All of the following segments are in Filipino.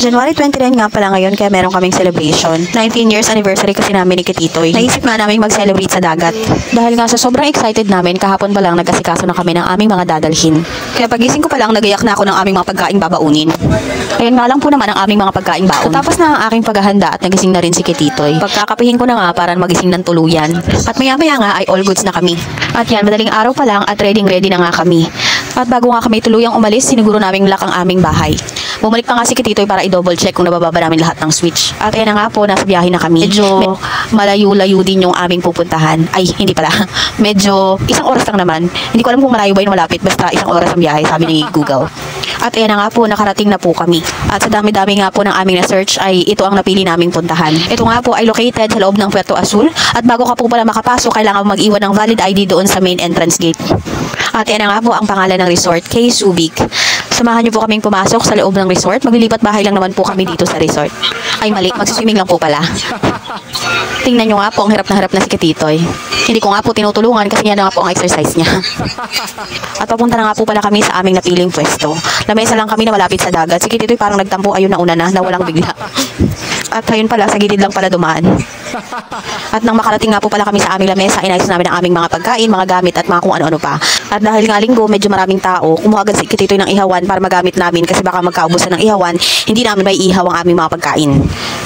January 29 nga pala ngayon kaya meron kaming celebration. 19 years anniversary kasi namin ni Kititoy. Naisip nga namin mag-celebrate sa dagat. Dahil nga sa sobrang excited namin, kahapon pa lang nag-asikaso na kami ng aming mga dadalhin. Kaya pagising ko pa lang, nagayak na ako ng aming mga pagkaing babaunin. Ayun nga lang po naman ang aming mga pagkaing baon. Tapos na ang aking paghahanda at nagising na rin si Kititoy. Pagkakapihin ko na nga para magising ng tuluyan. At maya-maya nga ay all goods na kami. At yan, madaling araw pa lang at ready na nga kami. At bago nga kami tuluyang umalis, siniguro naming lock ang aming bahay. Bumalik pa nga si Kititoy para i-double check kung nabababa namin lahat ng switch. At ayan na nga po, nasa biyahe na kami. Medyo malayo-layo din yung aming pupuntahan. Ay, hindi pala. Medyo isang oras lang naman. Hindi ko alam kung malayo ba yung malapit. Basta isang oras ang biyahe, sabi ni Google. At ayan na nga po, nakarating na po kami. At sa dami-dami nga po ng aming na-search ay ito ang napili naming puntahan. Ito nga po ay located sa loob ng Puerto Azul. At bago ka po pala makapasok, kailangan mag-iwan ng valid ID doon sa main entrance gate. At yan na nga po ang pangalan ng resort, Kay Subic. Samahan niyo po kaming pumasok sa loob ng resort. Maglilipat bahay lang naman po kami dito sa resort. Ay mali, magsiswimming lang po pala. Tingnan nyo nga po, ang hirap na si Kititoy. Hindi ko nga po tinutulungan kasi yan na nga po ang exercise niya. At papunta na nga po pala kami sa aming napiling pwesto. Lamesa lang kami na malapit sa dagat. Si Kititoy parang nagtampo ayun na una na walang bigla. At ayun pala, sa gilid lang pala dumaan. At nang makarating nga po pala kami sa aming lamesa, inayos namin ang aming mga pagkain, mga gamit at mga kung ano-ano pa. At dahil nga linggo, medyo maraming tao, kumuha agad si Kititoy ng ihawan para magamit namin kasi baka magkaubusan ng ihawan, hindi namin may ihaw ang aming mga pagkain.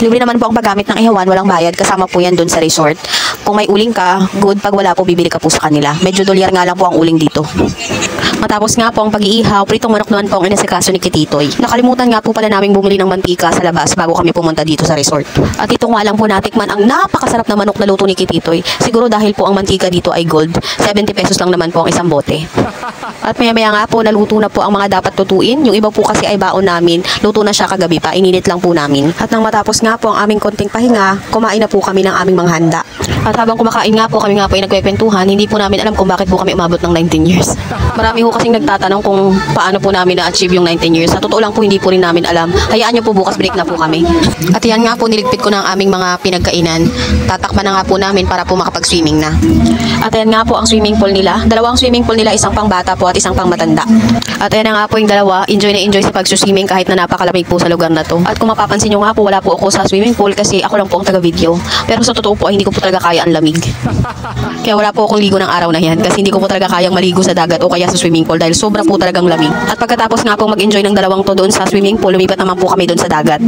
Libre naman po ang paggamit ng ihawan, walang bayad, kasama po yan dun sa resort. Kung may uling ka, good. Pag wala po, bibili ka po sa kanila. Medyo dolyar nga lang po ang uling dito. Matapos nga po ang pag-iihaw, pritong manok naman po ang inasikaso ni Kititoy. Nakalimutan nga po pala namin bumili ng mantika sa labas bago kami pumunta dito sa resort. At ito nga lang po natikman ang napakasarap na manok na luto ni Kititoy. Siguro dahil po ang mantika dito ay gold. 70 pesos lang naman po ang isang bote. At maya-maya nga po, naluto na po ang mga dapat lutuin. Yung iba po kasi ay baon namin. Luto na siya kagabi pa. Ininit lang po namin. At nang matapos nga po ang aming konting pahinga, kumain na po kami ng aming mga handa. At habang kumakain nga po, kami nga po ay nagkwekwentuhan. Hindi po namin alam kung bakit po kami umabot ng 19 years. Marami po kasing nagtatanong kung paano po namin na-achieve yung 19 years. Sa totoo lang po, hindi po rin namin alam. Hayaan nyo po, bukas break na po kami. At yan nga po, niligpit ko na ang aming mga pinagkainan. Tatakpan na nga po namin para po makapag-swimming na. At yan nga po ang swimming pool nila. Dalawang swimming pool nila, isang pang bata po at isang pang matanda. At yan na nga po yung dalawa, enjoy na enjoy sa pag-swimming kahit na napakalamig po sa lugar na to. At kung mapapansin nyo nga po, wala po ako sa swimming pool kasi ako lang po ang taga-video. Pero sa totoo po, ay hindi ko po talaga kaya ang lamig. Kaya wala po akong ligo ng araw na yan kasi hindi ko po talaga kayang maligo sa dagat o kaya sa swimming pool dahil sobra po talagang lamig. At pagkatapos nga po mag-enjoy ng dalawang to doon sa swimming pool, lumipat naman po kami doon sa dagat.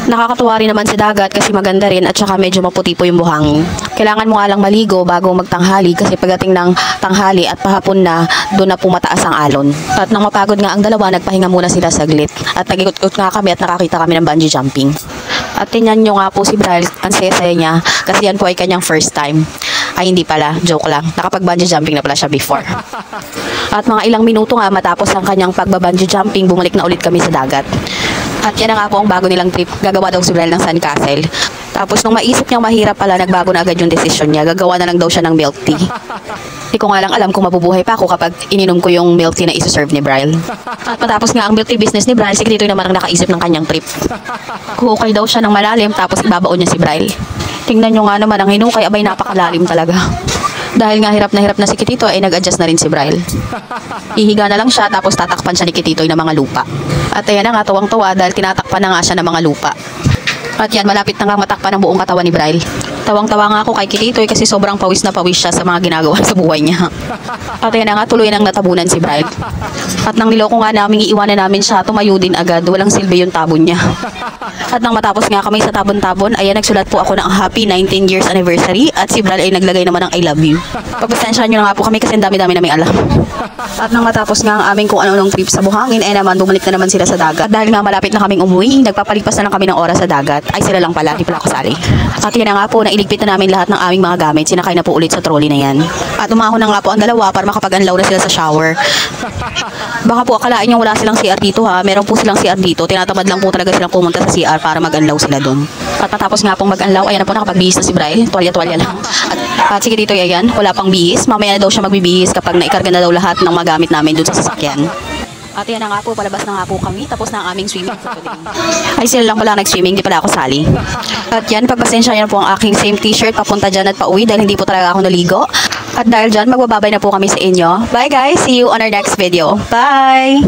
Nakakatuwa rin naman sa dagat kasi maganda rin at saka medyo maputi po yung buhangin. Kailangan mo nga lang maligo bago magtanghali kasi pagdating ng tanghali at pahapon na, doon na po mataas ang alon. At nang mapagod nga ang dalawa, nagpahinga muna sila saglit. At nag-ikot-ikot nga kami at nakakita kami ng bungee jumping. At tingnan nyo nga po si Brian, ang saya-saya niya kasi yan po ay kanyang first time. Ay hindi pala, joke lang. Nakapag-bungee jumping na pala siya before. At mga ilang minuto nga matapos ang kanyang pagba-bungee jumping, bumalik na ulit kami sa dagat. At yan na nga po ang bago nilang trip. Gagawa daw si Brian ng sandcastle. Tapos nung maisip niyang mahirap pala, nagbago na agad yung desisyon niya. Gagawa na lang daw siya ng milk tea. Hindi ko nga lang alam kung mabubuhay pa ako kapag ininom ko yung milk tea na isi-serve ni Brian. At matapos nga ang milk tea business ni Brian, si Kititoy naman ang nakaisip ng kanyang trip. Kuhukay daw siya ng malalim tapos ibabaon niya si Brian. Tingnan nyo nga naman ang hinukay, abay napakalalim talaga. Dahil nga hirap na si Kititoy ay nag-adjust na rin si Brian. Ihiga na lang siya tapos tatakpan siya ni Kititoy ng mga lupa. At ayan na nga, tuwang-tuwa dahil tinatakpan na nga siya ng mga lupa. At yan, malapit na nga matakpan ang buong katawan ni Brian. Tawang-tawa nga ako kay Kititoy kasi sobrang pawis na pawis siya sa mga ginagawa sa buhay niya. At ayan na nga, tuloy nang natabunan si Brian. At nang niloko nga namin, iiwanan namin siya, tumayo din agad, walang silbi yung tabon niya. At nang matapos nga kami sa tabon-tabon, ayan, nagsulat po ako ng happy 19 years anniversary at si Brian ay naglagay naman ng I love you. Pagpasensyahan nyo na nga po kami kasi ang dami-dami naming alam. At nang matapos nga ang aming kung ano-anong trip sa buhangin, ay naman bumalik na naman sila sa dagat. At dahil nga malapit na kaming umuwi, nagpapalipas na lang kami ng oras sa dagat. Ay sila lang pala, di pala ako sali. At yan na nga po, nailigpit na namin lahat ng aming mga gamit. Sinakay na po ulit sa trolley na yan. At umahon na nga po ang dalawa para makapag-anlaw na sila sa shower. Baka po akalain nyo wala silang CR dito ha. Meron po silang CR dito. Tinatamad lang po talaga silang pumunta sa CR para mag-anlaw sila doon. At matapos nga pong mag-anlaw, ayan na po nakapag-bihis na si Brian. Tuwalya-tuwalya lang. At sige dito ayan, wala pang bihis. Mamaya na daw siya magbibihis kapag naikarga na daw lahat ng mga gamit namin doon sa sasakyan. At yan na nga po, palabas na nga po kami. Tapos na ang aming swimming for today. Ay sila lang pala nag-swimming, di pala ako sali. At yan, pagpasensya nyo na po ang aking same t-shirt papunta dyan at pauwi dahil hindi po talaga ako naligo. At dahil dyan, magbababay na po kami sa inyo. Bye guys! See you on our next video. Bye!